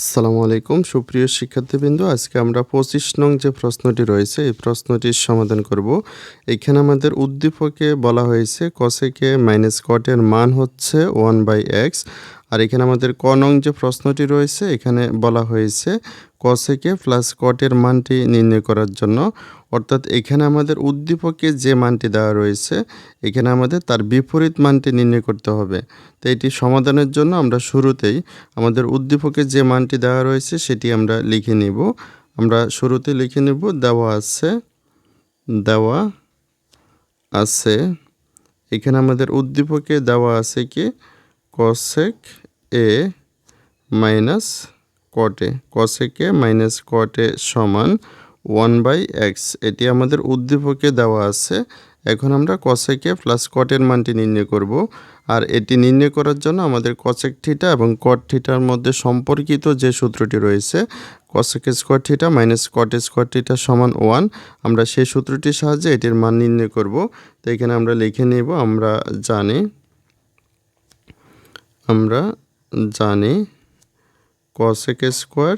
আসসালামু আলাইকুম সুপ্রিয় শিক্ষার্থীবৃন্দ, আজকে আমরা 25 নং যে প্রশ্নটি রয়েছে এই প্রশ্নটির সমাধান করব। এখানে আমাদের উদ্দীপকে বলা হয়েছে cosec মাইনাস cot এর মান হচ্ছে 1/x। আর এখানে আমাদের ক নং যে প্রশ্নটি রয়েছে এখানে বলা হয়েছে cosec প্লাস cot এর মানটি নির্ণয় করার জন্য। অর্থাৎ এখানে আমাদের উদ্দীপকে যে মানটি দেওয়া রয়েছে এখানে আমাদের তার বিপরীত মানটি নির্ণয় করতে হবে। তো এটি সমাধানের জন্য আমরা শুরুতেই আমাদের উদ্দীপকে যে মানটি দেওয়া রয়েছে সেটি আমরা লিখে নিব। আমরা শুরুতে লিখে নেব দেওয়া আছে এখানে আমাদের উদ্দীপকে দেওয়া আছে কি cosec a minus cot a minus cot a সমান 1/x। এটি আমাদের উদ্দীপকে দেওয়া আছে। এখন আমরা cosec a প্লাস cot এর মানটি নির্ণয় করব। আর এটি নির্ণয় করার জন্য আমাদের cosec থিটা এবং cot থিটার মধ্যে সম্পর্কিত যে সূত্রটি রয়েছে cosec square theta minus cot square theta সমান 1, আমরা সেই সূত্রটির সাহায্যে এটির মান নির্ণয় করব। তো এখানে আমরা লিখে নেব আমরা জানি cosec স্কয়ার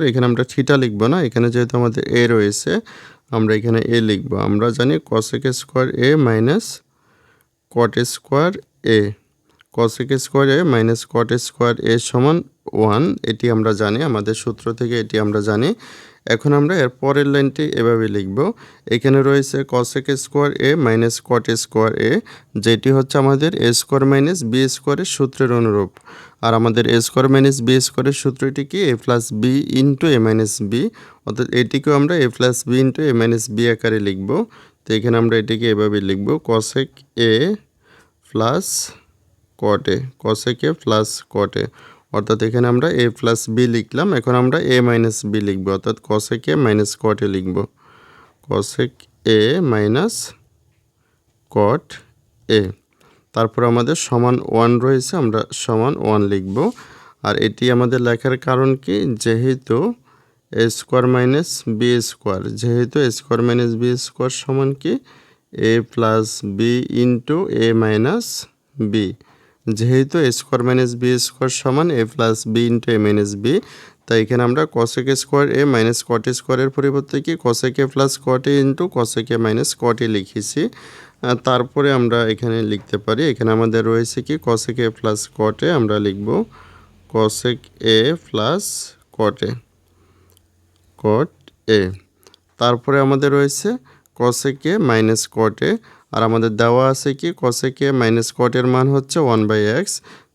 এখানে আমরা থিটা লিখব না, এখানে যেহেতু আমাদের a রয়েছে আমরা এখানে a লিখব। আমরা জানি cosec square a minus cot square a minus cot square a সমান 1, এটি আমরা জানি, আমাদের সূত্র থেকে এটি আমরা জানি। এখন আমরা এর পরের লাইনটি এভাবে লিখব। এখানে রয়েছে cosec square a minus cot square a, যেটি হচ্ছে আমাদের a স্কয়ার মাইনাস b স্কয়ারের সূত্রের অনুরূপ। আর আমাদের a স্কয়ার মাইনাস b স্কয়ারের সূত্রটি কি a plus b into a minus b, অর্থাৎ এটিকেও আমরা a plus b into a minus b আকারে লিখব। তো এখানে আমরা এটিকে এভাবে লিখব cosec a plus cot a, অর্থাৎ এখানে আমরা a প্লাস b লিখলাম। এখন আমরা a মাইনাস b লিখব, অর্থাৎ cosec a minus cot a লিখব। cosec a minus cot a, তারপর আমাদের সমান 1 রয়েছে, আমরা সমান 1 লিখব। আর এটি আমাদের লেখার কারণ কি, যেহেতু a square minus b square, সমান কি a plus b into a minus b, যেহেতু a square minus b square সমান a plus b into a minus b, তাই এখানে আমরা cosec square a minus cot স্কোয়ারের পরিবর্তে কি cosec a plus cot a into cosec a minus cot a লিখেছি। তারপরে আমরা এখানে লিখতে পারি, এখানে আমাদের রয়েছে কি cosec a plus cot a, আমরা লিখব cosec a plus cot a। তারপরে আমাদের রয়েছে cosec a minus cot a, আর আমাদের দেওয়া আছে কি cosec a মাইনাস cot এর মান হচ্ছে 1/x।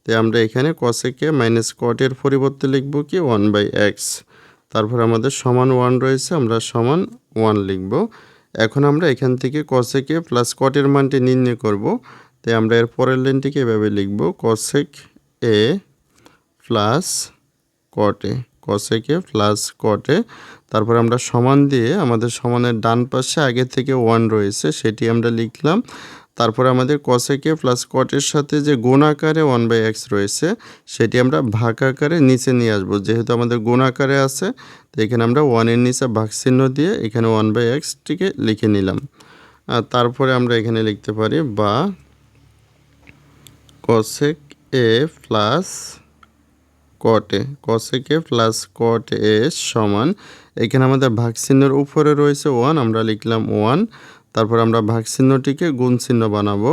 তাই আমরা এখানে cosec a মাইনাস cot এর পরিবর্তে লিখব কি 1/x। তারপর আমাদের সমান 1 রয়েছে, আমরা সমান 1 লিখব। এখন আমরা এখান থেকে cosec a প্লাস cot এর মানটি নির্ণয় করব। তাই আমরা এর পরের লাইনটিকে এভাবে লিখব cosec a plus cot a, তারপর আমরা সমান দিয়ে আমাদের সমানের ডান পাশে আগে থেকে 1 রয়েছে সেটি আমরা লিখলাম। তারপর আমাদের cosec a প্লাস cot এর সাথে যে গুণ আকারে 1/x রয়েছে সেটি আমরা ভাগ আকারে নিচে নিয়ে আসব, যেহেতু আমাদের গুণ আকারে আছে। তো এখানে আমরা 1 এর নিচে ভাগ চিহ্ন দিয়ে এখানে 1/x টিকে লিখে নিলাম। আর তারপরে আমরা এখানে লিখতে পারি বা cosec a plus cot a সমান, এখানে আমাদের ভাগ চিহ্নের উপরে রয়েছে 1, আমরা লিখলাম 1। তারপর আমরা ভাগ চিহ্নটিকে গুণ চিহ্ন বানাবো।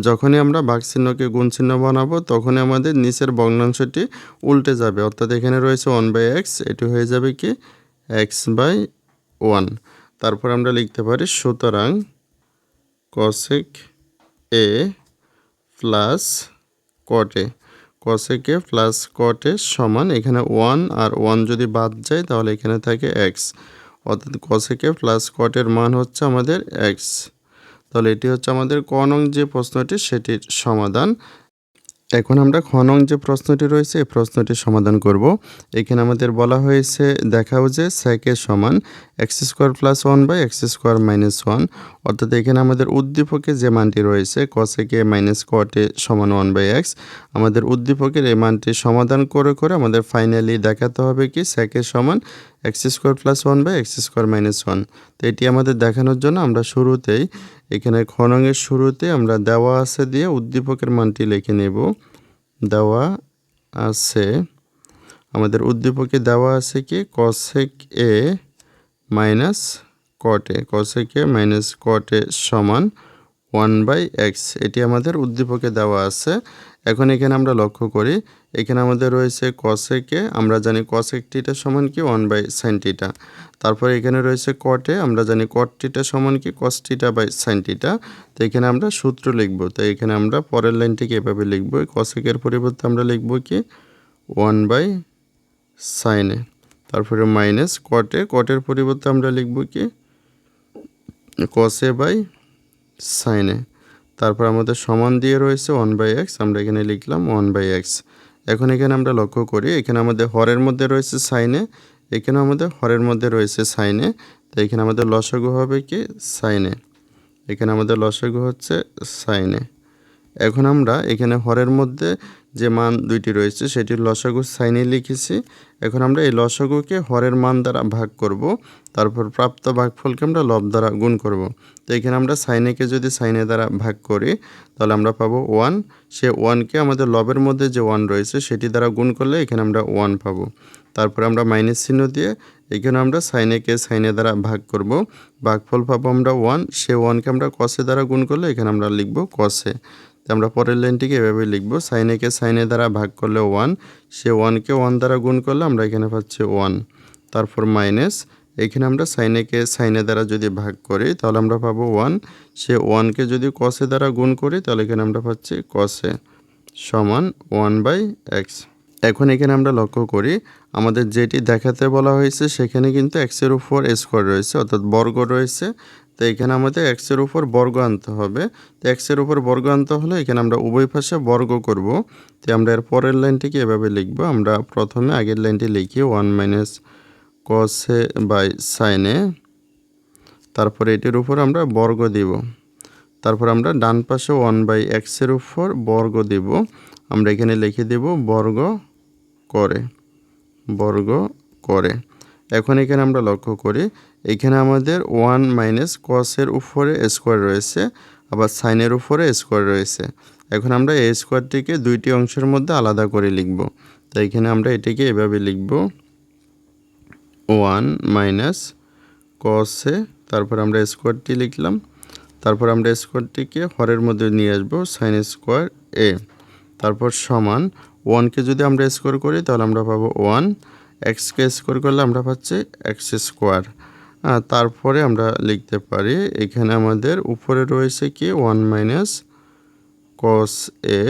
যখনই আমরা ভাগ চিহ্নকে গুণ চিহ্ন বানাবো তখনই আমাদের নিচের ভগ্নাংশটি উল্টে যাবে, অর্থাৎ এখানে রয়েছে 1/x, এটি হয়ে যাবে কি x/1। তারপর আমরা লিখতে পারি সুতরাং cosec a plus cot a সমান, এখানে 1 আর 1 যদি বাদ যায় তাহলে এখানে থাকে x, অর্থাৎ cosec a প্লাস cot এর মান হচ্ছে আমাদের x। তাহলে এটি হচ্ছে আমাদের ক নং যে প্রশ্নটি সেটির সমাধান। এখন আমরা খ নং যে প্রশ্নটি রয়েছে এই প্রশ্নটির সমাধান করব। এখানে আমাদের বলা হয়েছে দেখাও যে sec a সমান x square plus 1/x square minus 1, অর্থাৎ এখানে আমাদের উদ্দীপকে যে মানটি রয়েছে cosec a minus cot a সমান 1/x, আমাদের উদ্দীপকের এই মানটি সমাধান করে আমাদের ফাইনালি দেখাতে হবে কি sec a সমান x square plus 1/x square minus 1। তো এটি আমাদের দেখানোর জন্য আমরা শুরুতেই এখানে খ নং এর শুরুতে আমরা দেওয়া আছে দিয়ে উদ্দীপকের মানটি লিখে নেব। দেওয়া আছে, আমাদের উদ্দীপকে দেওয়া আছে কি cosec a minus cot a, cosec a minus cot a সমান 1/x, এটি আমাদের উদ্দীপকে দেওয়া আছে। এখন এখানে আমরা লক্ষ্য করি, এখানে আমাদের রয়েছে cosec a, আমরা জানি cosec থিটা সমান কি 1/sin থিটা। তারপর এখানে রয়েছে cot a, আমরা জানি cot থিটা সমান কি cos theta by sin theta. তো এখানে আমরা সূত্র লিখব। তো এখানে আমরা পরের লাইনটিকে এভাবে লিখব, cosec এর পরিবর্তে আমরা লিখব কি 1/sin a, তারপরে মাইনাস cot a, cot এর পরিবর্তে আমরা লিখব কি cos a by sin a, তারপর আমাদের সমান দিয়ে রয়েছে 1/x, আমরা এখানে লিখলাম 1/x। এখন এখানে আমরা লক্ষ্য করি, এখানে আমাদের হরের মধ্যে রয়েছে sin a, এখানে আমাদের হরের মধ্যে রয়েছে sin a, তো এখানে আমাদের লসাগু হবে কি sin a, এখানে আমাদের লসাগু হচ্ছে sin a। এখন আমরা এখানে হরের মধ্যে যে মান দুইটি রয়েছে সেটির লসাগু sin a লিখেছি। এখন আমরা এই লসাগুকে হরের মান দ্বারা ভাগ করব, তারপর প্রাপ্ত ভাগফলকে আমরা লব দ্বারা গুণ করব। তো এখানে আমরা sin a কে যদি sin a দ্বারা ভাগ করি তাহলে আমরা পাবো 1, সে 1কে আমাদের লবের মধ্যে যে 1 রয়েছে সেটি দ্বারা গুণ করলে এখানে আমরা 1 পাবো। তারপরে আমরা মাইনাস চিহ্ন দিয়ে এখানে আমরা sin a K sin a দ্বারা ভাগ করব, ভাগফল পাবো আমরা 1, সে 1কে আমরা cos a দ্বারা গুণ করলে এখানে আমরা লিখব cos a। তো আমরা পরের লাইনটিকে এভাবে লিখব, sin a K sin a দ্বারা ভাগ করলে 1, সে 1কে 1 দ্বারা গুণ করলে আমরা এখানে পাচ্ছি 1, তারপর মাইনাস এখানে আমরা sin a K sin a দ্বারা যদি ভাগ করি তাহলে আমরা পাবো 1, সে 1কে যদি cos a দ্বারা গুণ করি তাহলে এখানে আমরা পাচ্ছি cos a সমান 1/x। এখন এখানে আমরা লক্ষ্য করি, আমাদের যেটি দেখাতে বলা হয়েছে সেখানে কিন্তু x এর উপর স্কোয়ার রয়েছে, অর্থাৎ বর্গ রয়েছে। তো এখানে আমাদের x এর উপর বর্গ আনতে হবে। তো x এর উপর বর্গ আনতে হলে এখানে আমরা উভয় পাশে বর্গ করব। তো আমরা এর পরের লাইনটিকে এভাবে লিখব, আমরা প্রথমে আগের লাইনটি লিখি 1 minus cos a by sin a, তারপরে এটির উপর আমরা বর্গ দিব, তারপর আমরা ডান পাশে 1/x এর উপর বর্গ দিব, আমরা এখানে লিখে দেব বর্গ করে। এখন এখানে আমরা লক্ষ্য করি, এখানে আমাদের 1 মাইনাস cos এর উপরে স্কোয়ার রয়েছে, আবার sin এর উপরে স্কোয়ার রয়েছে। এখন আমরা এই স্কোয়ারটিকে দুইটি অংশের মধ্যে আলাদা করে লিখব। তো এখানে আমরা এটিকে এভাবে লিখব 1 মাইনাস cos a, তারপর আমরা স্কোয়ারটি লিখলাম, তারপর আমরা স্কোয়ারটিকে হরের মধ্যে নিয়ে আসব sin স্কোয়ার a, তারপর সমান 1কে যদি আমরা স্কোয়ার করি তাহলে আমরা পাবো 1, xকে স্কোয়ার করলে আমরা পাচ্ছি x স্কোয়ার। তারপরে আমরা লিখতে পারি এখানে আমাদের উপরে রয়েছে কি 1 minus cos a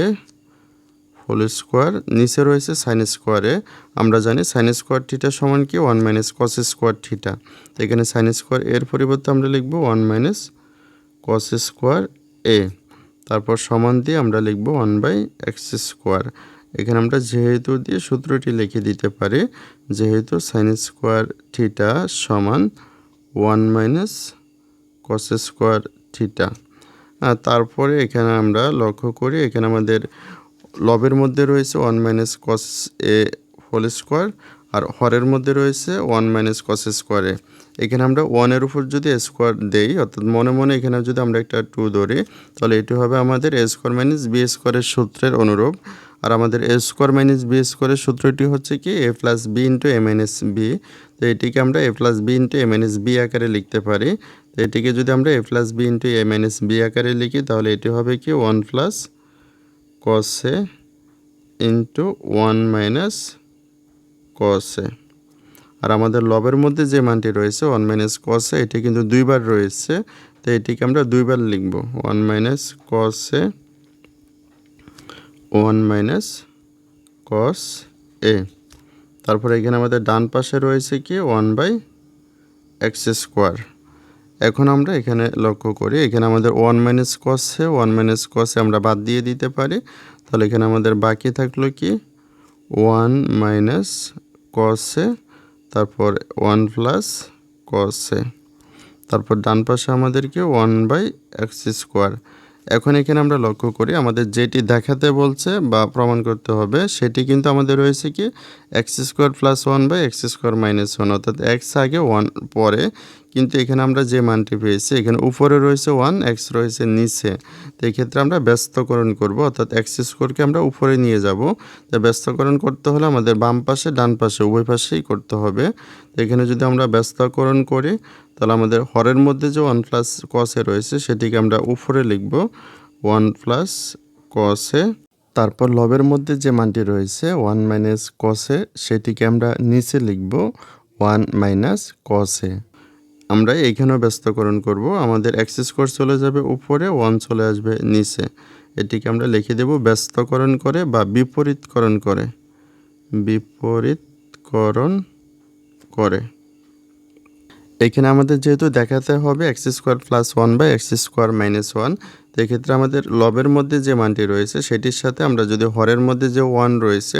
whole square, নিচে রয়েছে sin স্কোয়ারে, আমরা জানি sin স্কোয়ার থিটা সমান কি 1 মাইনাস cos স্কোয়ার থিটা। তো এখানে sin স্কোয়ার এর পরিবর্তে আমরা লিখব 1 মাইনাস cos স্কোয়ার a, তারপর সমান দিয়ে আমরা লিখব 1/x স্কোয়ার। এখানে আমরা যেহেতু দিয়ে সূত্রটি লিখে দিতে পারি, যেহেতু sin স্কোয়ার থিটা সমান 1 মাইনাস cos স্কোয়ার থিটা। তারপরে এখানে আমরা লক্ষ্য করি, এখানে আমাদের লবের মধ্যে রয়েছে 1 minus cos a whole square, আর হরের মধ্যে রয়েছে 1 মাইনাস cos স্কোয়ারে। এখানে আমরা 1 এর উপর যদি স্কোয়ার দেই, অর্থাৎ মনে মনে এখানে যদি আমরা একটা 2 ধরি তাহলে এটি হবে আমাদের a স্কোয়ার মাইনাস b স্কোয়ারের সূত্রের অনুরূপ। আর আমাদের a স্কোয়ার মাইনাস b স্কোয়ারের সূত্রটি হচ্ছে কি a plus b into a minus b। তো এটিকে আমরা a plus b into a minus b আকারে লিখতে পারি। তো এটিকে যদি আমরা a plus b into a minus b আকারে লিখি তাহলে এটি হবে কি 1 plus cos a into 1 minus cos a। আর আমাদের লবের মধ্যে যে মানটি রয়েছে 1 মাইনাস cos a, এটি কিন্তু দুইবার রয়েছে, তো এটিকে আমরা দুইবার লিখব 1 minus cos a, 1 minus cos a। তারপরে এখানে আমাদের ডান পাশে রয়েছে কি 1/x স্কোয়ার। এখন আমরা এখানে লক্ষ্য করি, এখানে আমাদের 1 minus cos a, 1 minus cos a আমরা বাদ দিয়ে দিতে পারি, তাহলে এখানে আমাদের বাকি থাকলো কি 1 মাইনাস cos a, তারপর 1 প্লাস cos a, তারপর ডান পাশে আমাদেরকে 1/x স্কোয়ার। এখন এখানে আমরা লক্ষ্য করি আমাদের যেটি দেখাতে বলছে বা প্রমাণ করতে হবে সেটি কিন্তু আমাদের রয়েছে কি x square plus one by x square minus one, অর্থাৎ এক্স আগে ওয়ান পরে, কিন্তু এখানে আমরা যে মানটি পেয়েছি এখানে উপরে রয়েছে ওয়ান, এক্স রয়েছে নিচে। তো এই ক্ষেত্রে আমরা ব্যস্তকরণ করব, অর্থাৎ এক্স স্কোয়ারকে আমরা উপরে নিয়ে যাব। তো ব্যস্তকরণ করতে হলে আমাদের বাম পাশে ডান পাশে উভয় পাশেই করতে হবে। তো এখানে যদি আমরা ব্যস্তকরণ করি তাহলে আমাদের হরের মধ্যে যে ওয়ান প্লাস কসে রয়েছে সেটিকে আমরা উপরে লিখব ওয়ান প্লাস কসে। তারপর লবের মধ্যে যে মানটি রয়েছে ওয়ান মাইনাস কসে সেটিকে আমরা নিচে লিখব ওয়ান মাইনাস কসে। আমরা এইখানেও ব্যস্তকরণ করব, আমাদের এক্স স্কোয়ার চলে যাবে উপরে, ওয়ান চলে আসবে নিচে। এটিকে আমরা লিখে দেব ব্যস্তকরণ করে বা বিপরীতকরণ করে, বিপরীতকরণ করে। এখানে আমাদের যেহেতু দেখাতে হবে x square plus one by x square minus one, তো এক্ষেত্রে আমাদের লবের মধ্যে যে মানটি রয়েছে সেটির সাথে আমরা যদি হরের মধ্যে যে ওয়ান রয়েছে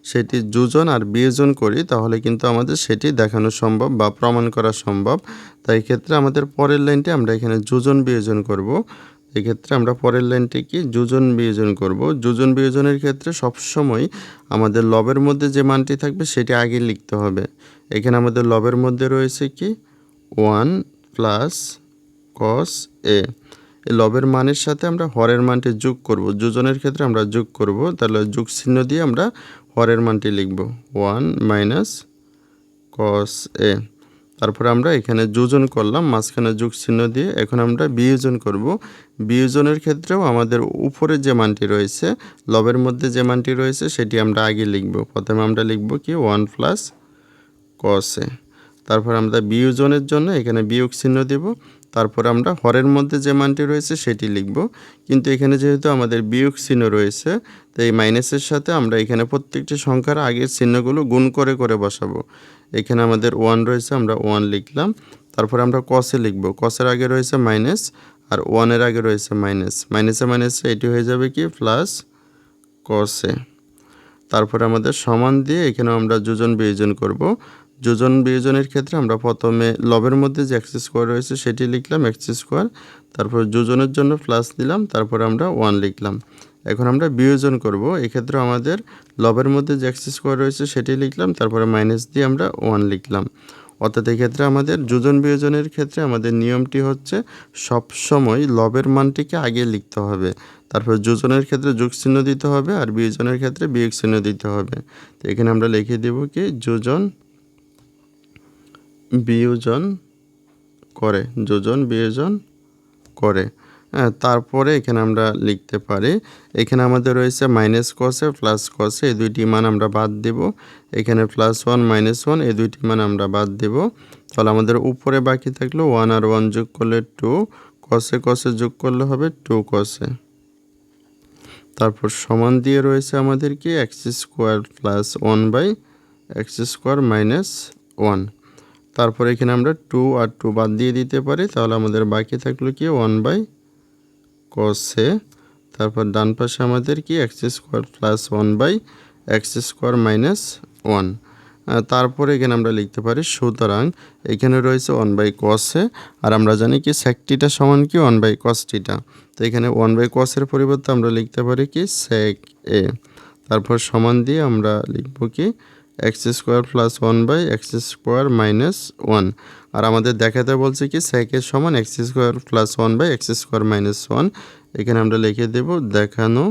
সেটি যোজন আর বিয়োজন করি তাহলে কিন্তু আমাদের সেটি দেখানো সম্ভব বা প্রমাণ করা সম্ভব। তাই ক্ষেত্রে আমাদের পরের লাইনটি আমরা এখানে যোজন বিয়োজন করব। এক্ষেত্রে আমরা পরের লাইনটি কি যোজন বিয়োজন করব। যোজন বিয়োজনের ক্ষেত্রে সবসময় আমাদের লবের মধ্যে যে মানটি থাকবে সেটি আগে লিখতে হবে। এখানে আমাদের লবের মধ্যে রয়েছে কি ওয়ান প্লাস কস এ, এই লবের মানের সাথে আমরা হরের মানটি যোগ করব। যোজনের ক্ষেত্রে আমরা যোগ করব, তাহলে যোগ চিহ্ন দিয়ে আমরা হরের মানটি লিখব ওয়ান মাইনাস কস এ। তারপর আমরা এখানে যোজন করলাম মাঝখানে যোগ চিহ্ন দিয়ে। এখন আমরা বিয়োজন করব। বিয়োজনের ক্ষেত্রেও আমাদের উপরে যে মানটি রয়েছে লবের মধ্যে যে মানটি রয়েছে সেটি আমরা আগে লিখব। প্রথমে আমরা লিখব কি ওয়ান প্লাস কস এ। তারপর আমরা বিয়োজনের জন্য এখানে বিয়োগ চিহ্ন দেব। তারপর আমরা হরের মধ্যে যে মানটি রয়েছে সেটি লিখব, কিন্তু এখানে যেহেতু আমাদের বিয়োগ চিহ্ন রয়েছে তো এই মাইনাসের সাথে আমরা এখানে প্রত্যেকটি সংখ্যার আগের চিহ্নগুলো গুণ করে করে বসাবো। এখানে আমাদের ওয়ান রয়েছে, আমরা ওয়ান লিখলাম। তারপর আমরা কসে লিখব, কসের আগে রয়েছে মাইনাস আর ওয়ানের আগে রয়েছে মাইনাস, মাইনাসে মাইনাসে এটি হয়ে যাবে কি প্লাস কসে। তারপরে আমাদের সমান দিয়ে এখানে আমরা যোজন বিয়োজন করব। যোজন বিয়োজনের ক্ষেত্রে আমরা প্রথমে লবের মধ্যে যে এক্স স্কোয়ার রয়েছে সেটি লিখলাম এক্স স্কোয়ার, তারপর যোজনের জন্য প্লাস দিলাম, তারপর আমরা ওয়ান লিখলাম। এখন আমরা বিয়োজন করব, এক্ষেত্রে আমাদের লবের মধ্যে যে এক্স স্কোয়ার রয়েছে সেটি লিখলাম, তারপরে মাইনাস দিয়ে আমরা ওয়ান লিখলাম। অর্থাৎ এক্ষেত্রে আমাদের যোজন বিয়োজনের ক্ষেত্রে আমাদের নিয়মটি হচ্ছে সবসময় লবের মানটিকে আগে লিখতে হবে, তারপর যোজনের ক্ষেত্রে যোগ চিহ্ন দিতে হবে আর বিয়োজনের ক্ষেত্রে বিয়োগ চিহ্ন দিতে হবে। তো এখানে আমরা লিখে দেব কি যোজন বিয়োজন করে, যোজন বিয়োজন করে। হ্যাঁ, তারপরে এখানে আমরা লিখতে পারি এখানে আমাদের রয়েছে মাইনাস কসে প্লাস কসে, এই দুইটি মান আমরা বাদ দেব। এখানে প্লাস ওয়ান মাইনাস ওয়ান এই দুইটি মান আমরা বাদ দেব। তাহলে আমাদের উপরে বাকি থাকলো ওয়ান আর ওয়ান যোগ করলে টু, কসে কসে যোগ করলে হবে টু কসে। তারপর সমান দিয়ে রয়েছে আমাদের কি x square plus one by x square minus one. তারপর এখানে আমরা টু আর টু বাদ দিয়ে দিতে পারি, তাহলে আমাদের বাকি থাকলো কি ওয়ান বাই কসে। তারপর ডান পাশে আমাদের কি x square plus one by x square minus one. তারপরে এখানে আমরা লিখতে পারি সুতরাং এখানে রয়েছে ওয়ান বাই কসে, আর আমরা জানি কি সেক টিটা সমান কি ওয়ান বাই কস টিটা। তো এখানে ওয়ান বাই কসের পরিবর্তে আমরা লিখতে পারি কি সেক এ। তারপর সমান দিয়ে আমরা লিখব কি x square plus one by x square minus one. আর আমাদের দেখাতে বলছে কি সেকের সমান x square plus one by x square minus one. এখানে আমরা লিখে দেব দেখানো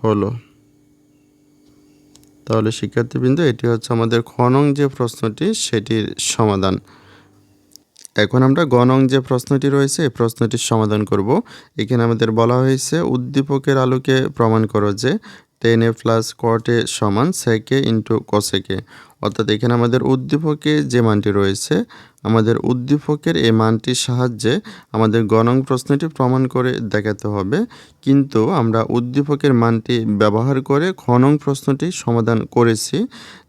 হলো। তাহলে শিক্ষার্থীবৃন্দ এটি হচ্ছে আমাদের খ নং যে প্রশ্নটি সেটির সমাধান। এখন আমরা গ নং যে প্রশ্নটি রয়েছে এই প্রশ্নটির সমাধান করব। এখানে আমাদের বলা হয়েছে উদ্দীপকের আলোকে প্রমাণ করো যে টেন এ প্লাস কট এ সমান সেকে ইন্টু কসেকে। অর্থাৎ এখানে আমাদের উদ্দীপকে যে মানটি রয়েছে আমাদের উদ্দীপকের এই মানটির সাহায্যে আমাদের গ নং প্রশ্নটি প্রমাণ করে দেখাতে হবে, কিন্তু আমরা উদ্দীপকের মানটি ব্যবহার করে খ নং প্রশ্নটি সমাধান করেছি।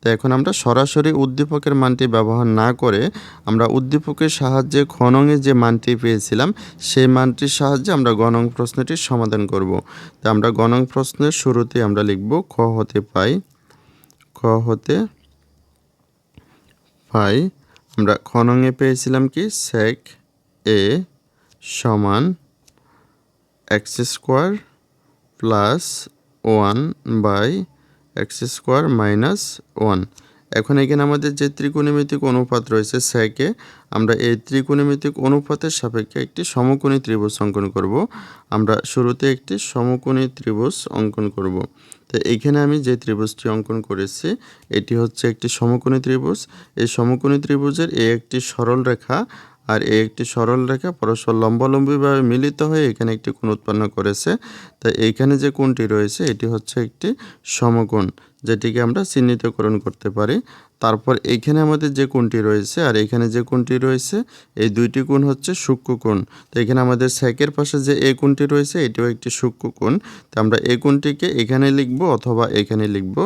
তো এখন আমরা সরাসরি উদ্দীপকের মানটি ব্যবহার না করে আমরা উদ্দীপকের সাহায্যে খ নংয়ে যে মানটি পেয়েছিলাম সেই মানটির সাহায্যে আমরা গ নং প্রশ্নটির সমাধান করব। তো আমরা গ নং প্রশ্নের শুরুতে আমরা লিখব খ হতে পাই, খ হতে পাই আমরা খ নংয়ে পেয়েছিলাম কি সেক এ সমান x square plus 1 by x square minus 1। এখন এখানে আমাদের যে ত্রিকোণমিতিক অনুপাত রয়েছে সেকে আমরা এই ত্রিকোণমিতিক অনুপাতের সাপেক্ষে একটি সমকোণী ত্রিভুজ অঙ্কন করব। আমরা শুরুতে একটি সমকোণী ত্রিভুজ অঙ্কন করব। তো এইখানে আমি যে ত্রিভুজটি অঙ্কন করেছি এটি হচ্ছে একটি সমকোণী ত্রিভুজ। এই সমকোণী ত্রিভুজের এই একটি সরল রেখা আর এই একটি সরল রেখা পরস্পর লম্বালম্বিভাবে মিলিত হয়ে এখানে একটি কোণ উৎপন্ন করেছে। তাই এইখানে যে কোণটি রয়েছে এটি হচ্ছে একটি সমকোণ, যেটিকে আমরা চিহ্নিতকরণ করতে পারি। তারপর এইখানে আমাদের যে কোণটি রয়েছে আর এখানে যে কোণটি রয়েছে এই দুইটি কোণ হচ্ছে সূক্ষ্মকোণ। তো এখানে আমাদের সেকের পাশে যে এই কোণটি রয়েছে এটিও একটি সূক্ষ্মকোণ। তো আমরা এই কোণটিকে এখানে লিখব অথবা এখানে লিখব,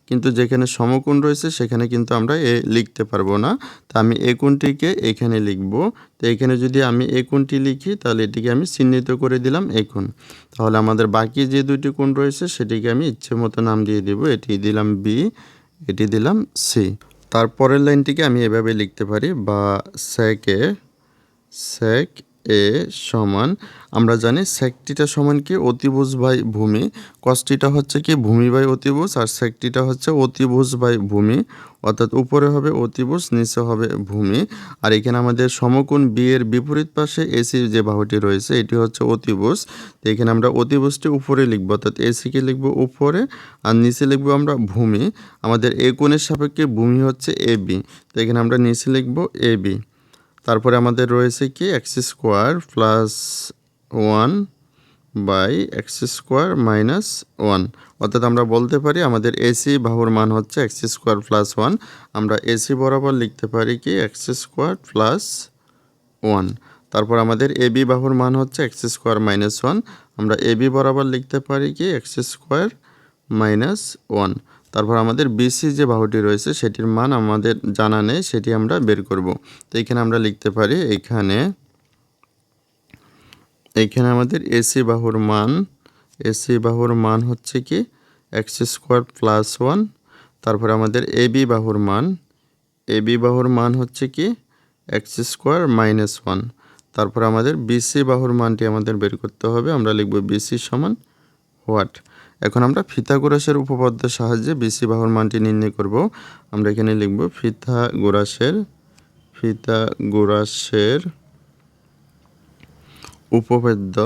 কিন্তু যেখানে সমকোণ রয়েছে সেখানে কিন্তু আমরা লিখতে পারবো না। তো আমি এই কোণটিকে এখানে লিখব। তো এখানে যদি আমি এই কোণটি লিখি তাহলে এটিকে আমি চিহ্নিত করে দিলাম এই কোণ। তাহলে আমাদের বাকি যে দুইটি কোণ রয়েছে সেটিকে আমি ইচ্ছে মতো নাম দিয়ে দেব। এটি দিলাম বি, এটি দিলাম সি। তারপরের লাইনটিকে আমি এভাবে লিখতে পারি বা সেক এ সমান, আমরা জানি সেকটিটা সমান কি অতিভুজ বাই ভূমি, কসটিটা হচ্ছে কি ভূমি বাই অতিভুজ, আর সেকটিটা হচ্ছে অতিভুজ বাই ভূমি, অর্থাৎ উপরে হবে অতিভুজ নিচে হবে ভূমি। আর এখানে আমাদের সমকোণ বি এর বিপরীত পাশে এসি যে বাহুটি রয়েছে এটি হচ্ছে অতিভুজ। তো এখানে আমরা অতিভুজটি উপরে লিখব, অর্থাৎ এসিকে লিখব উপরে আর নিচে লিখব আমরা ভূমি। আমাদের এ কোণের সাপেক্ষে ভূমি হচ্ছে এ বি, তো এখানে আমরা নিচে লিখব এ বি। তারপরে আমাদের রয়েছে কি x square plus 1 by x square minus 1, অর্থাৎ আমরা বলতে পারি আমাদের এসি বাহুর মান হচ্ছে এক্স স্কোয়ার প্লাস 1। আমরা এসি বরাবর লিখতে পারি কি এক্স স্কোয়ার প্লাস 1। তারপর আমাদের এবি বাহুর মান হচ্ছে এক্স স্কোয়ার মাইনাস 1। আমরা এবি বরাবর লিখতে পারি কি এক্স স্কোয়ার মাইনাস 1। তারপর আমাদের বিসি যে বাহুটি রয়েছে সেটির মান আমাদের জানা নেই, সেটি আমরা বের করব। তো এখানে আমরা লিখতে পারি এইখানে আমাদের এসি বাহুর মান হচ্ছে কি এক্স স্কোয়ার প্লাস 1। তারপর আমাদের এবি বাহুর মান হচ্ছে কি এক্স স্কোয়ার মাইনাস 1। তারপর আমাদের বিসি বাহুর মানটি আমাদের বের করতে হবে। আমরা লিখব বিসি সমান হোয়াট। এখন আমরা পিথাগোরাসের উপপাদ্যের সাহায্যে বিসি বাহুর মানটি নির্ণয় করব। আমরা এখানে লিখব পিথাগোরাসের উপপাদ্য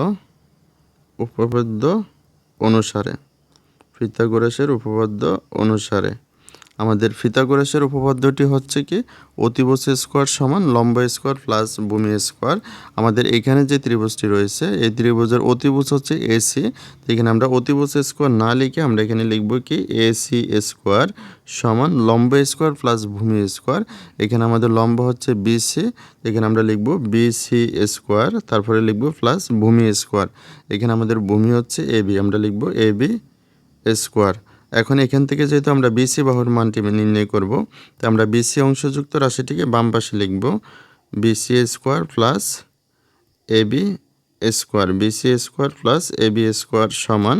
অনুসারে আমাদের পিথাগোরাসের উপপাদ্যটি হচ্ছে কি অতিভুজ স্কোয়ার সমান লম্ব স্কোয়ার প্লাস ভূমি স্কোয়ার। আমাদের এখানে যে ত্রিভুজটি রয়েছে এই ত্রিভুজের অতিভুজ হচ্ছে এসি। এখানে আমরা অতিভুজ স্কোয়ার না লিখে আমরা এখানে লিখব কি এসি স্কোয়ার সমান লম্ব স্কোয়ার প্লাস ভূমি স্কোয়ার। এখানে আমাদের লম্ব হচ্ছে বিসি, এখানে আমরা লিখব বিসি স্কোয়ার, তারপরে লিখব প্লাস ভূমি স্কোয়ার। এখানে আমাদের ভূমি হচ্ছে এবি, আমরা লিখব এবি স্কোয়ার। এখন এখান থেকে যেহেতু আমরা বিসি বাহুর মানটি নির্ণয় করব, তো আমরা বিসি অংশযুক্ত রাশিটিকে বাম পাশে লিখব BC square plus AB square, BC square plus AB square সমান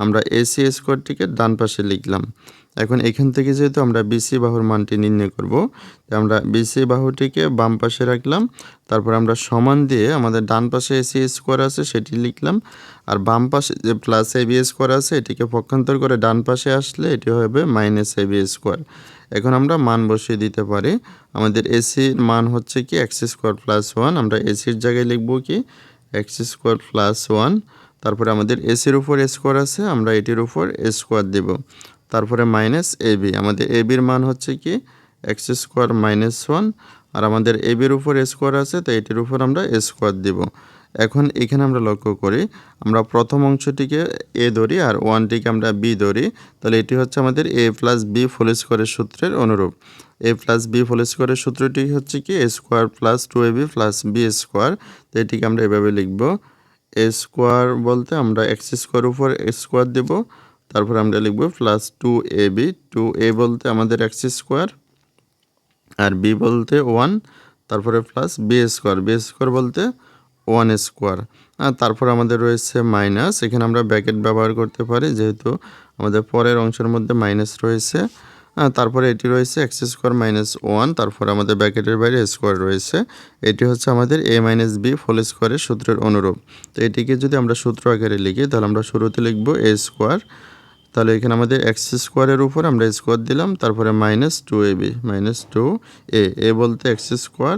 আমরা এসি স্কোয়ারটিকে ডান পাশে লিখলাম। এখন এখান থেকে যেহেতু আমরা বিসি বাহুর মানটি নির্ণয় করব, তো আমরা বিসি বাহুটিকে বাম পাশে রাখলাম। তারপর আমরা সমান দিয়ে আমাদের ডান পাশে এসি স্কোয়ার আছে সেটি লিখলাম, আর বাম পাশে যে প্লাস এবি স্কোয়ার আছে এটিকে পক্ষান্তর করে ডান পাশে আসলে এটি হবে মাইনাস এবি স্কোয়ার। এখন আমরা মান বসিয়ে দিতে পারি। আমাদের এসির মান হচ্ছে কি এক্স স্কোয়ার প্লাস 1, আমরা এসির জায়গায় লিখব কি এক্স স্কোয়ার প্লাস 1। তারপরে আমাদের এসির উপর স্কোয়ার আছে, আমরা এটির উপর স্কোয়ার দেব। তারপরে মাইনাস এবি, আমাদের এবির মান হচ্ছে কি এক্স স্কোয়ার মাইনাস 1, আর আমাদের এবির উপর স্কোয়ার আছে তো এটির উপর আমরা স্কোয়ার দেব। এখন এখানে আমরা লক্ষ্য করি আমরা প্রথম অংশটিকে এ ধরি আর ওয়ানটিকে আমরা বি ধরি, তাহলে এটি হচ্ছে আমাদের এ প্লাস বি হোল স্কোয়ারের সূত্রের অনুরূপ। এ প্লাস বি হোল স্কোয়ারের সূত্রটি হচ্ছে কি A square plus 2ab plus B square. তো এটিকে আমরা এভাবে লিখব এ স্কোয়ার বলতে আমরা এক্স স্কোয়ার উপর স্কোয়ার দেব, তারপর আমরা লিখব প্লাস 2ab, 2a বলতে আমাদের এক্স স্কোয়ার আর বি বলতে 1, তারপরে প্লাস বি স্কোয়ার বলতে 1 স্কোয়ার। আর তারপর আমাদের রয়েছে মাইনাস, এখানে আমরা ব্র্যাকেট ব্যবহার করতে পারি যেহেতু আমাদের পরের অংশের মধ্যে মাইনাস রয়েছে। তারপরে এটি রয়েছে এক্স স্কোয়ার মাইনাস ওয়ান, তারপরে আমাদের ব্র্যাকেটের বাইরে স্কোয়ার রয়েছে। এটি হচ্ছে আমাদের এ মাইনাস বি হোল স্কোয়ারের সূত্রের অনুরূপ। তো এটিকে যদি আমরা সূত্র আকারে লিখি তাহলে আমরা শুরুতে লিখব এ স্কোয়ার, তাহলে এখানে আমাদের এক্স স্কোয়ারের উপর আমরা স্কোয়ার দিলাম, তারপরে minus two A B, minus two এ বলতে এক্স স্কোয়ার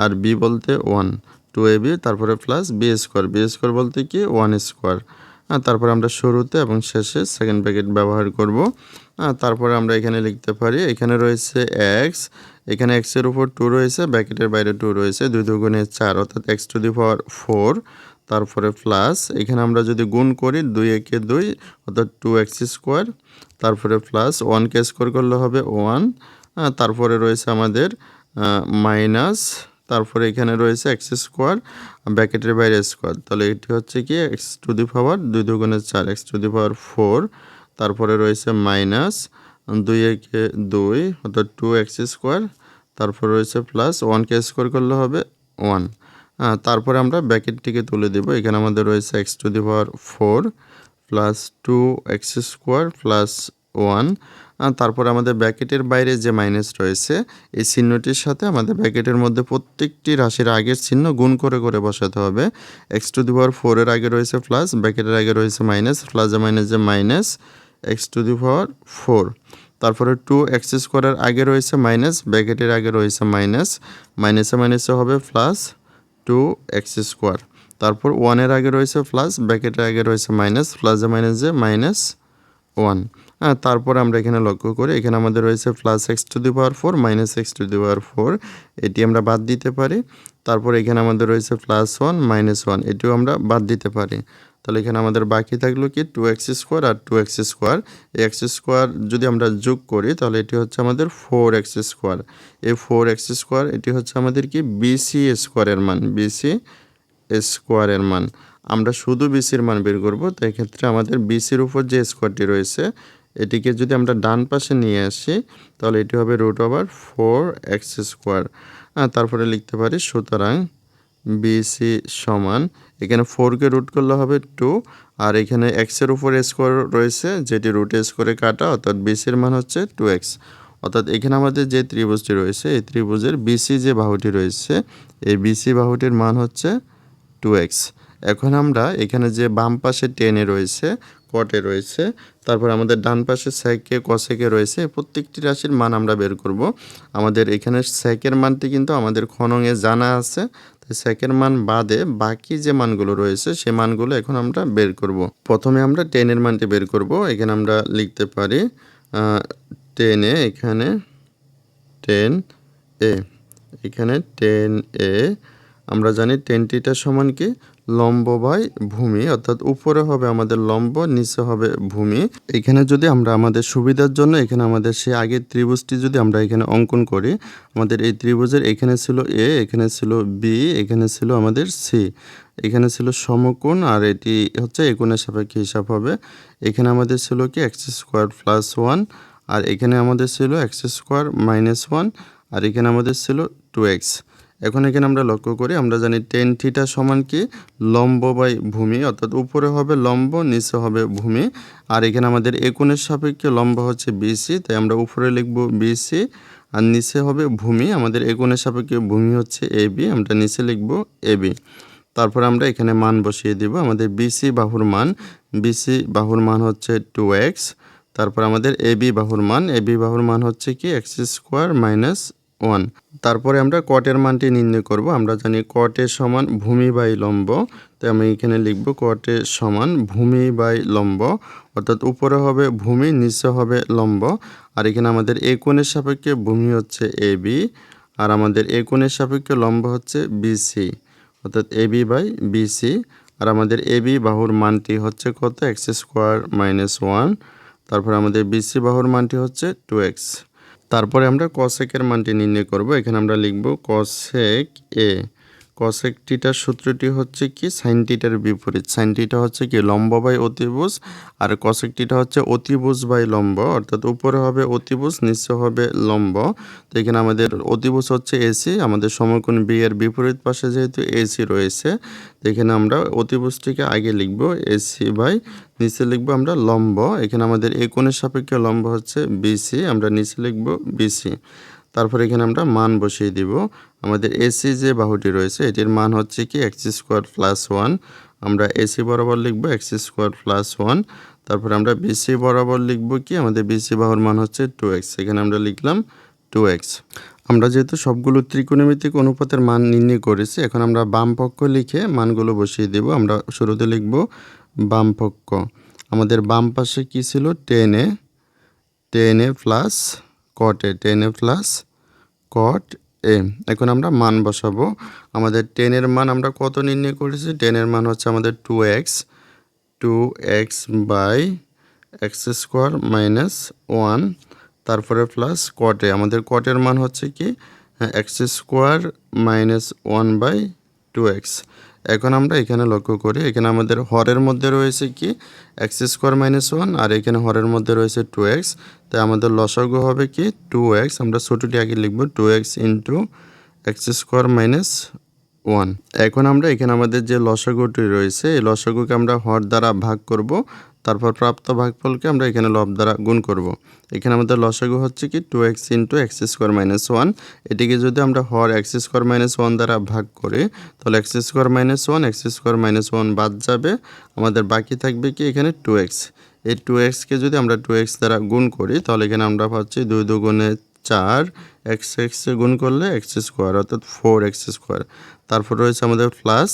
আর বি বলতে ওয়ান, টু এ বি, তারপরে প্লাস বি স্কোয়ার বলতে কি ওয়ান স্কোয়ার। তারপরে আমরা শুরুতে এবং শেষে সেকেন্ড ব্র্যাকেট ব্যবহার করব। তারপরে আমরা এখানে লিখতে পারি, এখানে রয়েছে এক্স, এখানে এক্সের উপর টু রয়েছে, ব্র্যাকেটের বাইরে টু রয়েছে, 2 দুগুণে 4 অর্থাৎ এক্স টু দি পাওয়ার 4, তারপরে প্লাস এখানে আমরা যদি গুণ করি 2 একে 2 অর্থাৎ 2x স্কোয়ার, তারপরে প্লাস 1কে স্কোয়ার করলে হবে 1, তারপরে রয়েছে আমাদের মাইনাস, তারপরে এখানে রয়েছে এক্স স্কোয়ার ব্র্যাকেটের বাইরে স্কোয়ার, তাহলে এটি হচ্ছে কি এক্স টু দি পাওয়ার 2 দুগুণে 4 এক্স টু দি পাওয়ার 4, তারপরে রয়েছে মাইনাস 2 একে 2 অর্থাৎ 2x স্কোয়ার, তারপর রয়েছে প্লাস 1কে স্কোয়ার করলে হবে 1। তারপরে আমরা ব্র্যাকেটটিকে তুলে দেব, এখানে আমাদের রয়েছে x to the power 4 plus 2x square plus 1। তারপর আমাদের ব্র্যাকেটের বাইরে যে মাইনাস রয়েছে এই চিহ্নটির সাথে আমাদের ব্র্যাকেটের মধ্যে প্রত্যেকটি রাশির আগের চিহ্ন গুণ করে করে বসাতে হবে। এক্স টু দি পাওয়ার 4 এর আগে রয়েছে প্লাস, ব্র্যাকেটের আগে রয়েছে মাইনাস, প্লাসে মাইনাসে minus X to the power 4, তারপরে 2x স্কোয়ারের আগে রয়েছে মাইনাস, ব্র্যাকেটের আগে রয়েছে মাইনাস, মাইনাসে মাইনাসে হবে প্লাস 2x স্কোয়ার, তারপর 1 এর আগে রয়েছে প্লাস, ব্র্যাকেটের আগে রয়েছে মাইনাস, প্লাসে মাইনাসে মাইনাস 1। তারপর আমরা এখানে লক্ষ্য করি, এখানে আমাদের রয়েছে plus X to the power 4 minus X to the power 4, এটি আমরা বাদ দিতে পারি। তারপর এখানে আমাদের রয়েছে প্লাস 1 মাইনাস 1, এটিও আমরা বাদ দিতে পারি। তাহলে এখানে আমাদের বাকি থাকলো কি 2x স্কোয়ার আর 2x স্কোয়ার, এই এক্স স্কোয়ার যদি আমরা যোগ করি তাহলে এটি হচ্ছে আমাদের 4x স্কোয়ার, এই 4x স্কোয়ার এটি হচ্ছে আমাদের কি বিসি স্কোয়ারের মান, বিসি স্কোয়ারের মান। আমরা শুধু বিসির মান বের করব, তো এক্ষেত্রে আমাদের বিসির উপর যে স্কোয়ারটি রয়েছে এটিকে যদি আমরা ডান পাশে নিয়ে আসি তাহলে এটি হবে √4x স্কোয়ার। তারপরে লিখতে পারি সুতরাং বিসি সমান, এখানে 4কে রুট করলে হবে 2, আর এখানে এক্সের উপর স্কোয়ার রয়েছে যেটি রুটে স্কোয়ারে কাটা, অর্থাৎ বিসির মান হচ্ছে 2x। অর্থাৎ এখানে আমাদের যে ত্রিভুজটি রয়েছে এই ত্রিভুজের বিসি যে বাহুটি রয়েছে এই বিসি বাহুটির মান হচ্ছে 2x। এখন আমরা এখানে যে বাম পাশে টেনে রয়েছে, কটে রয়েছে, তারপর আমাদের ডান পাশে সেকে কসেকে রয়েছে, প্রত্যেকটি রাশির মান আমরা বের করব। আমাদের এখানে সেকের মানটি কিন্তু আমাদের খনঙে জানা আছে, তাই সেকের মান বাদে বাকি যে মানগুলো রয়েছে সে মানগুলো এখন আমরা বের করব। প্রথমে আমরা টেনের মানটি বের করব, এখানে আমরা লিখতে পারি টেনে, এখানে 10a, এখানে 10a, আমরা জানি 10θ সমান কি লম্ব বাই ভূমি, অর্থাৎ উপরে হবে আমাদের লম্ব, নিচে হবে ভূমি। এখানে যদি আমরা আমাদের সুবিধার জন্য এখানে আমাদের সেই আগের ত্রিভুজটি যদি আমরা এখানে অঙ্কন করি, আমাদের এই ত্রিভুজের এখানে ছিল এ, এখানে ছিল বি, এখানে ছিল আমাদের সি, এখানে ছিল সমকোণ, আর এটি হচ্ছে এ কোণের সাপেক্ষে হিসাব হবে। এখানে আমাদের ছিল কি এক্স স্কোয়ার প্লাস 1, আর এখানে আমাদের ছিল এক্স স্কোয়ার মাইনাস 1, আর এখানে আমাদের ছিল 2x। এখন এখানে আমরা লক্ষ্য করি, আমরা জানি tan θ সমান কি লম্ব বাই ভূমি, অর্থাৎ উপরে হবে লম্ব, নিচে হবে ভূমি, আর এখানে আমাদের এ কোণের সাপেক্ষে লম্ব হচ্ছে বিসি, তাই আমরা উপরে লিখব বিসি আর নিচে হবে ভূমি, আমাদের এ কোণের সাপেক্ষে ভূমি হচ্ছে এবি, আমরা নিচে লিখব এবি। তারপর আমরা এখানে মান বসিয়ে দিব, আমাদের বিসি বাহুর মান হচ্ছে 2x, তারপর আমাদের এবি বাহুর মান হচ্ছে কি এক্স স্কোয়ার মাইনাস 1। তারপরে আমরা কটের মানটি নির্ণয় করব, আমরা জানি কটের সমান ভূমি বাই লম্ব, তাই আমি এখানে লিখব কটের সমান ভূমি বাই লম্ব, অর্থাৎ উপরে হবে ভূমি, নিচে হবে লম্ব, আর এখানে আমাদের এ কোণের সাপেক্ষে ভূমি হচ্ছে এবি, আর আমাদের এ কোণের সাপেক্ষে লম্ব হচ্ছে বিসি, অর্থাৎ এবি বাই বিসি, আর আমাদের এবি বাহুর মানটি হচ্ছে কত এক্স স্কোয়ার মাইনাস 1, তারপর আমাদের বিসি বাহুর মানটি হচ্ছে 2x। তারপরে আমরা কসেকের মানটি নির্ণয় করব, এখানে আমরা লিখব কসেক এ, কসেক থিটার সূত্রটি হচ্ছে কি সাইন থিটার বিপরীত। সাইন থিটা হচ্ছে কি লম্ব বাই অতিভুজ, আর কসেক থিটা হচ্ছে অতিভুজ বাই লম্ব, অর্থাৎ উপরে হবে অতিভুজ, নিচে হবে লম্ব। তো এখানে আমাদের অতিভুজ হচ্ছে এসি, আমাদের সমকোণ বি এর বিপরীত পাশে যেহেতু এসি রয়েছে, তো এখানে আমরা অতিভুজটিকে আগে লিখব এসি বাই, নিচে লিখব আমরা লম্ব। এখানে আমাদের এই কোণের সাপেক্ষে লম্ব হচ্ছে বিসি, আমরা নিচে লিখব বিসি। তারপর এখানে আমরা মান বসিয়ে দিব। আমাদের এসি যে বাহুটি রয়েছে এটির মান হচ্ছে কি এক্স স্কোয়ার প্লাস 1, আমরা এসি বরাবর লিখব এক্স স্কোয়ার প্লাস 1। তারপর আমরা বিসি বরাবর লিখব কি আমাদের বিসি বাহুর মান হচ্ছে 2x, এখানে আমরা লিখলাম 2x। আমরা যেহেতু সবগুলো ত্রিকোণমিতিক অনুপাতের মান নির্ণয় করেছি, এখন আমরা বাম পক্ষ লিখে মানগুলো বসিয়ে দেব। আমরা শুরুতে লিখব বাম পক্ষ। আমাদের বাম পাশে কি ছিল 10a plus cot a, 10a plus cot a। এখন আমরা মান বসাবো। আমাদের 10 এর মান আমরা কত নির্ণয় করেছি? 10 এর মান হচ্ছে আমাদের 2x by x square minus 1, তারপরে প্লাস cot a। আমাদের cot এর মান হচ্ছে কি এক্স স্কোয়ার মাইনাস 1/2x। এখন আমরা এখানে লক্ষ্য করি, এখানে আমাদের হরের মধ্যে রয়েছে কি এক্স স্কোয়ার মাইনাস 1, আর এখানে হরের মধ্যে রয়েছে 2x, তাই আমাদের লসাগু হবে কি 2x। আমরা ছোটোটি আগে লিখব 2x into x square minus 1। এখন আমরা এখানে আমাদের যে লসাগুটি রয়েছে এই লসাগুকে আমরা হর দ্বারা ভাগ করব, তারপর প্রাপ্ত ভাগফলকে আমরা এখানে লব দ্বারা গুণ করব। এখানে আমাদের লসাগু হচ্ছে কি 2x into x square minus 1। এটিকে যদি আমরা হর এক্স স্কোয়ার মাইনাস 1 দ্বারা ভাগ করি তাহলে x square minus 1 X square minus 1 বাদ যাবে, আমাদের বাকি থাকবে কি এখানে 2x। এই 2xকে যদি আমরা 2x দ্বারা গুণ করি তাহলে এখানে আমরা পাচ্ছি 2 দুগুণে 4, এক্স গুণ করলে এক্স স্কোয়ার অর্থাৎ 4x স্কোয়ার। তারপর রয়েছে আমাদের প্লাস।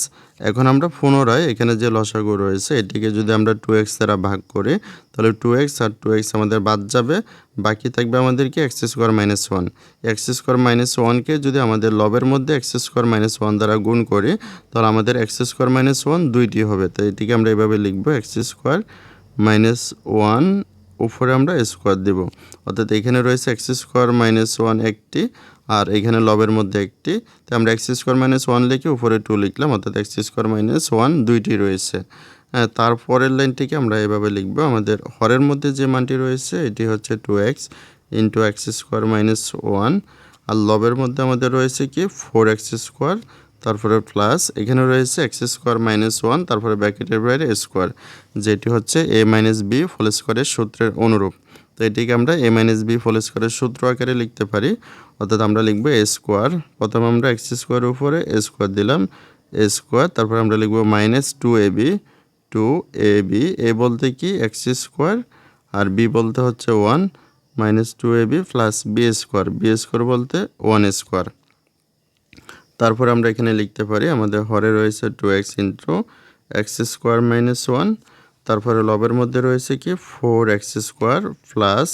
এখন আমরা পুনরায় এখানে যে লসাগু রয়েছে এটিকে যদি আমরা 2x দ্বারা ভাগ করি তাহলে 2x আর 2x আমাদের বাদ যাবে, বাকি থাকবে আমাদের কি x square minus 1। X square minus 1কে যদি আমাদের লবের মধ্যে এক্স স্কোয়ার মাইনাস 1 দ্বারা গুণ করি তাহলে আমাদের এক্স স্কোয়ার মাইনাস 1 দুইটি হবে, তো এটিকে আমরা এভাবে লিখব এক্স স্কোয়ার মাইনাস 1 উপরে আমরা স্কোয়ার দেব, অর্থাৎ এখানে রয়েছে এক্স স্কোয়ার মাইনাস 1 একটি আর এখানে লবের মধ্যে একটি, তাই আমরা এক্স স্কোয়ার মাইনাস 1 লিখে উপরে 2 লিখলাম, অর্থাৎ এক্স স্কোয়ার মাইনাস 1 দুইটি রয়েছে। হ্যাঁ, তারপরের লাইনটিকে আমরা এভাবে লিখব। আমাদের হরের মধ্যে যে মানটি রয়েছে এটি হচ্ছে 2x into x square minus 1, আর লবের মধ্যে আমাদের রয়েছে কি 4x স্কোয়ার, তারপরে প্লাস এখানে রয়েছে এক্স স্কোয়ার মাইনাস 1, তারপরে ব্র্যাকেটের বাইরে স্কোয়ার, যেটি হচ্ছে a মাইনাস বি হোল স্কোয়ারের সূত্রের অনুরূপ। তো এটিকে আমরা a মাইনাস বি হোল স্কোয়ারের সূত্র আকারে লিখতে পারি, অর্থাৎ আমরা লিখব a স্কোয়ার। প্রথমে আমরা এক্স স্কোয়ারের উপরে a স্কোয়ার দিলাম, a স্কোয়ার, তারপর আমরা লিখব মাইনাস 2ab। a বলতে কি এক্স স্কোয়ার আর b বলতে হচ্ছে 1, minus 2ab plus B square বলতে 1 স্কোয়ার। তারপর আমরা এখানে লিখতে পারি আমাদের হরে রয়েছে 2x into x square minus 1, তারপরে লবের মধ্যে রয়েছে কি 4x স্কোয়ার প্লাস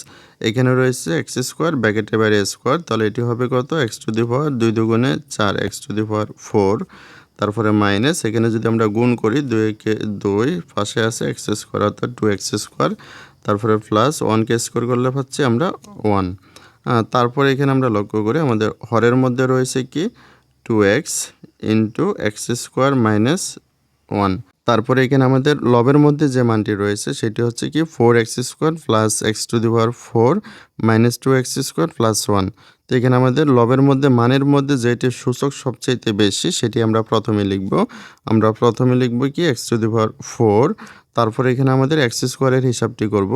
এখানে রয়েছে এক্স স্কোয়ার ব্র্যাকেটের বাইরে স্কোয়ার, তাহলে এটি হবে কত এক্স টু দি পাওয়ার 2 দুগুণে 4 এক্স টু দি পাওয়ার 4, তারপরে মাইনাস এখানে যদি আমরা গুণ করি 2কে 2 পাশে আছে এক্স স্কোয়ার অর্থাৎ 2x স্কোয়ার, তারপরে প্লাস 1কে স্কোয়ার করলে পাচ্ছি আমরা 1। তারপরে এখানে আমরা লক্ষ্য করি আমাদের হরের মধ্যে রয়েছে কি 2x into x square minus 1, তারপরে এখানে আমাদের লবের মধ্যে যে মানটি রয়েছে সেটি হচ্ছে কি 4x square plus X to the power 4 minus 2x square plus 1। তো এখানে আমাদের লবের মধ্যে মানের মধ্যে যেটি সূচক সবচেয়ে বেশি সেটি আমরা প্রথমে লিখব। আমরা প্রথমে লিখব কি এক্স টু দি পাওয়ার 4, তারপরে এখানে আমাদের এক্স স্কোয়ারের হিসাবটি করব।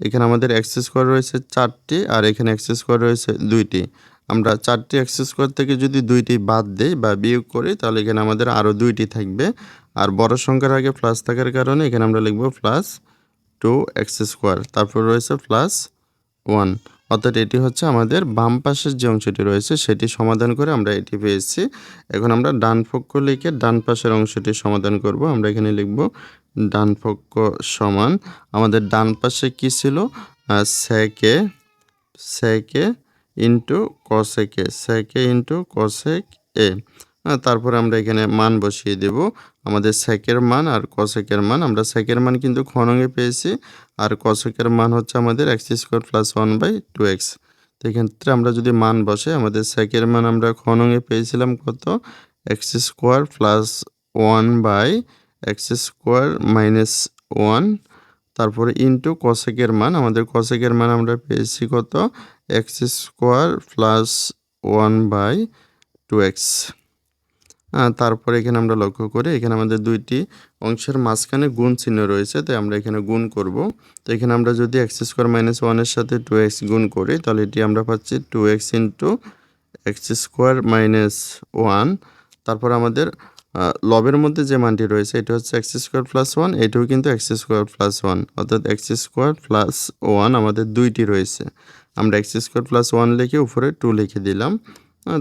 এখানে আমাদের এক্স স্কোয়ার রয়েছে 4টি আর এখানে এক্স স্কোয়ার রয়েছে 2টি। আমরা 4টি এক্স স্কোয়ার থেকে যদি 2টি বাদ দেই বা বিয়োগ করি তাহলে এখানে আমাদের আরও 2টি থাকবে, আর বড় সংখ্যার আগে প্লাস থাকার কারণে এখানে আমরা লিখব প্লাস 2x স্কোয়ার, তারপর রয়েছে প্লাস 1, অর্থাৎ এটি হচ্ছে আমাদের বাম পাশের যে অংশটি রয়েছে সেটি সমাধান করে আমরা এটি পেয়েছি। এখন আমরা ডান পক্ষ লিখে ডান পাশের অংশটি সমাধান করব। আমরা এখানে লিখব ডান পক্ষ সমান আমাদের ডান পাশে কি ছিল সেকে ইন্টু কসেক এ। তারপর আমরা এখানে মান বসিয়ে দেব আমাদের সেকের মান আর কসেকের মান। আমরা সেকের মান কিন্তু ঘনঙে পেয়েছি আর কসেকের মান হচ্ছে আমাদের এক্স স্কোয়ার প্লাস 1/2x। তো এক্ষেত্রে আমরা যদি মান বসে আমাদের সেকের মান আমরা ঘনঙে পেয়েছিলাম কত x square plus 1 by x square minus 1, তারপরে ইন্টু কসেকের মান, আমাদের কসেকের মান আমরা পেয়েছি কত, x square plus 1 by 2x। তারপরে এখানে আমরা লক্ষ্য করি এখানে আমাদের দুইটি অংশের মাঝখানে গুণ চিহ্ন রয়েছে, তাই আমরা এখানে গুণ করব। তো এখানে আমরা যদি এক্স স্কোয়ার মাইনাস 1-এর সাথে 2x গুণ করি তাহলে এটি আমরা পাচ্ছি 2x into x square minus 1। তারপর আমাদের লবের মধ্যে যে মানটি রয়েছে এটা হচ্ছে এক্স স্কোয়ার প্লাস 1, এটাও কিন্তু এক্স স্কোয়ার প্লাস 1, অর্থাৎ এক্স স্কোয়ার প্লাস 1 আমাদের দুইটি রয়েছে। আমরা এক্স স্কোয়ার প্লাস 1 লিখে উপরে 2 লিখে দিলাম।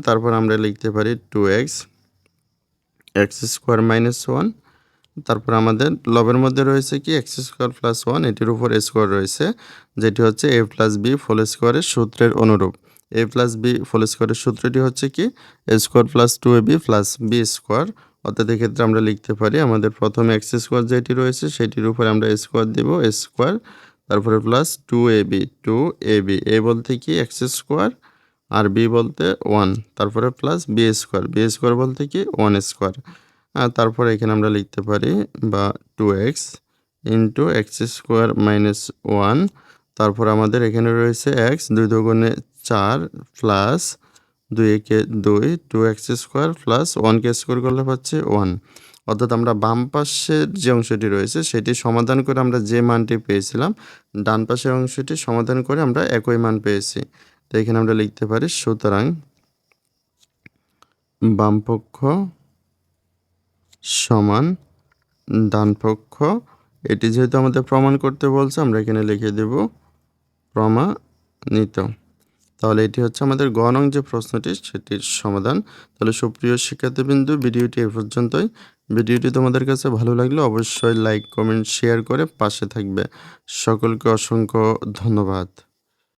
তারপর আমরা লিখতে পারি 2x এক্স স্কোয়ার মাইনাস 1। তারপর আমাদের লবের মধ্যে রয়েছে কি এক্স স্কোয়ার প্লাস 1, এটির উপর স্কোয়ার রয়েছে, যেটি হচ্ছে a প্লাস বি হোল স্কোয়ারের সূত্রের অনুরূপ। a প্লাস বি হোল স্কোয়ারের সূত্রটি হচ্ছে কি a square plus 2ab plus B square, অর্থাৎ এক্ষেত্রে আমরা লিখতে পারি আমাদের প্রথমে এক্স স্কোয়ার যেটি রয়েছে সেটির উপরে আমরা স্কোয়ার দেব স্কোয়ার, তারপরে প্লাস 2ab a বলতে কি এক্স স্কোয়ার আর বি বলতে 1, তারপরে প্লাস বি স্কোয়ার বলতে কি 1 স্কোয়ার। তারপরে এখানে আমরা লিখতে পারি বা 2x into x square minus 1, তারপর আমাদের এখানে রয়েছে x, 2 দুগুণে 4 প্লাস 2 একে 2, 2x স্কোয়ার প্লাস 1কে স্কোয়ার করলে পাচ্ছি 1, অর্থাৎ আমরা বাম পাশের যে অংশটি রয়েছে সেটি সমাধান করে আমরা যে মানটি পেয়েছিলাম ডান পাশের অংশটি সমাধান করে আমরা একই মান পেয়েছি। তো এখানে আমরা লিখতে পারি সুতরাং বামপক্ষ সমান ডানপক্ষ, এটি যেহেতু আমাদের প্রমাণ করতে বলছে আমরা এখানে লিখে দেব প্রমাণিত। তাহলে এটি হচ্ছে আমাদের গ নং যে প্রশ্নটি সেটির সমাধান। তাহলে সুপ্রিয় শিক্ষার্থীবৃন্দ, ভিডিওটি এ পর্যন্তই। ভিডিওটি তোমাদের কাছে ভালো লাগলে অবশ্যই লাইক কমেন্ট শেয়ার করে পাশে থাকবে। সকলকে অসংখ্য ধন্যবাদ।